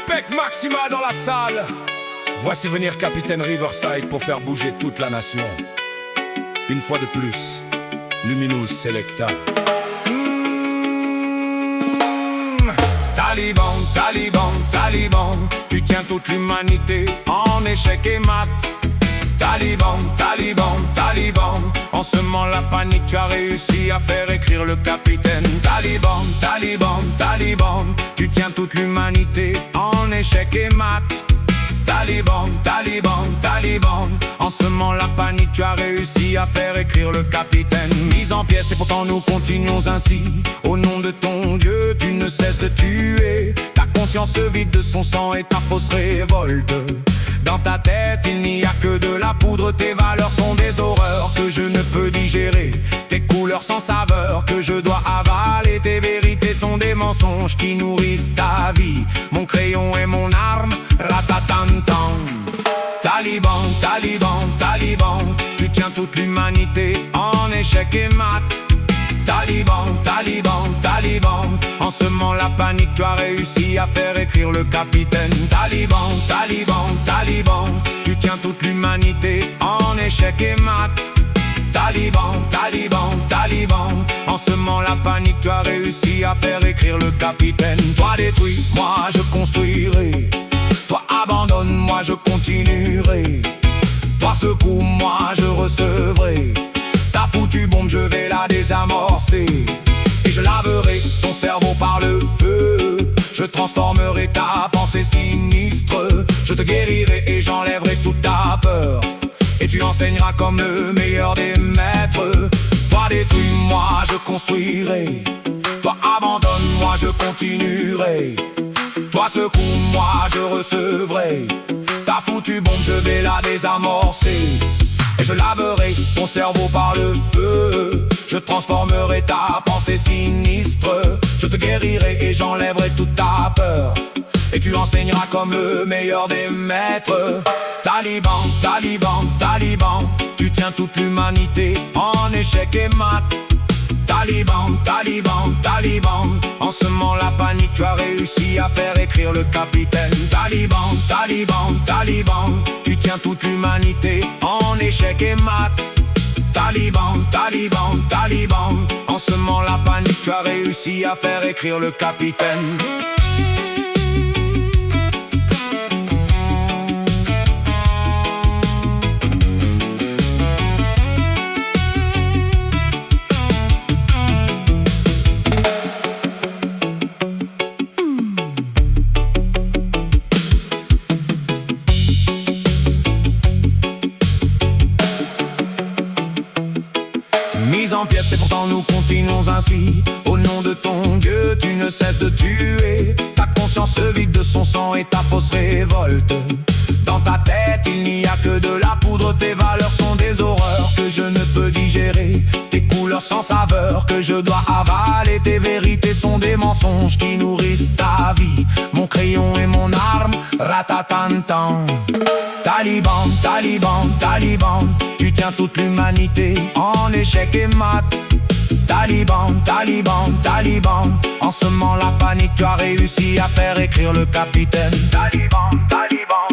Tupac Maxima dans la salle. Voici venir Capitaine Riverside pour faire bouger toute la nation. Une fois de plus, Luminous Selecta. Taliban, Taliban, Taliban, tu tiens toute l'humanité en échec et mat. Taliban, Taliban, Taliban, en semant la panique, tu as réussi à faire écrire le capitaine. Taliban, Taliban, Taliban, tu tiens toute l'humanité en échec et mat. Taliban, Taliban, Taliban, en semant la panique, tu as réussi à faire écrire le capitaine. Mise en pièces et pourtant nous continuons ainsi. Au nom de ton Dieu, tu ne cesses de tuer. Ta conscience se vide de son sang et ta fausse révolte. Dans ta tête, il n'y a que de la poudre. Tes valeurs sont des horreurs que je ne peux digérer. Tes couleurs sans saveur que je dois avaler. Tes vérités sont des mensonges qui nourrissent ta vie. Mon crayon est mon arme, ratatantan. Taliban, Taliban, Taliban, tu tiens toute l'humanité en échec et mat. Taliban, Taliban, Taliban, en semant la panique, tu as réussi à faire écrire le capitaine. Taliban, Taliban, Taliban, tu tiens toute l'humanité en échec et mat. Taliban, Taliban, Taliban, en semant la panique, tu as réussi à faire écrire le capitaine. Toi détruis, moi je construirai. Toi abandonne, moi je continuerai. Toi secoue, moi je recevrai. Ta foutue bombe, je vais la désamorcer. Et je laverai ton cerveau par le feu. Je transformerai ta pensée sinistre. Je te guérirai et j'enlèverai toute ta peur. Et tu enseigneras comme le meilleur des maîtres. Toi détruis, moi je construirai. Toi abandonne, moi je continuerai. Toi secoue, moi je recevrai. Ta foutue bombe, je vais la désamorcer. Et je laverai ton cerveau par le feu. Je transformerai ta pensée sinistre. Je te guérirai et j'enlèverai toute ta peur. Et tu enseigneras comme le meilleur des maîtres. Taliban, Taliban, Taliban, tu tiens toute l'humanité en échec et mat. Taliban, Taliban, Taliban, en semant la panique, tu as réussi à faire écrire le capitaine. Taliban, Taliban, Taliban, tu tiens toute l'humanité en échec et mat. Taliban, Taliban, Taliban, en semant la panique, tu as réussi à faire écrire le capitaine. Mise en pièces et pourtant nous continuons ainsi. Au nom de ton Dieu, tu ne cesses de tuer. Ta conscience se vide de son sang et ta fausse révolte. Dans ta tête, il n'y a que de la poudre. Tes valeurs sont des horreurs que je ne peux digérer. Tes couleurs sans saveur que je dois avaler. Tes vérités sont des mensonges qui nourrissent ta vie. Mon crayon est mon arme, ratatantan. Taliban, Taliban, Taliban, tu tiens toute l'humanité en échec et mat. Taliban, Taliban, Taliban, en semant la panique, tu as réussi à faire écrire le capitaine. Taliban, Taliban,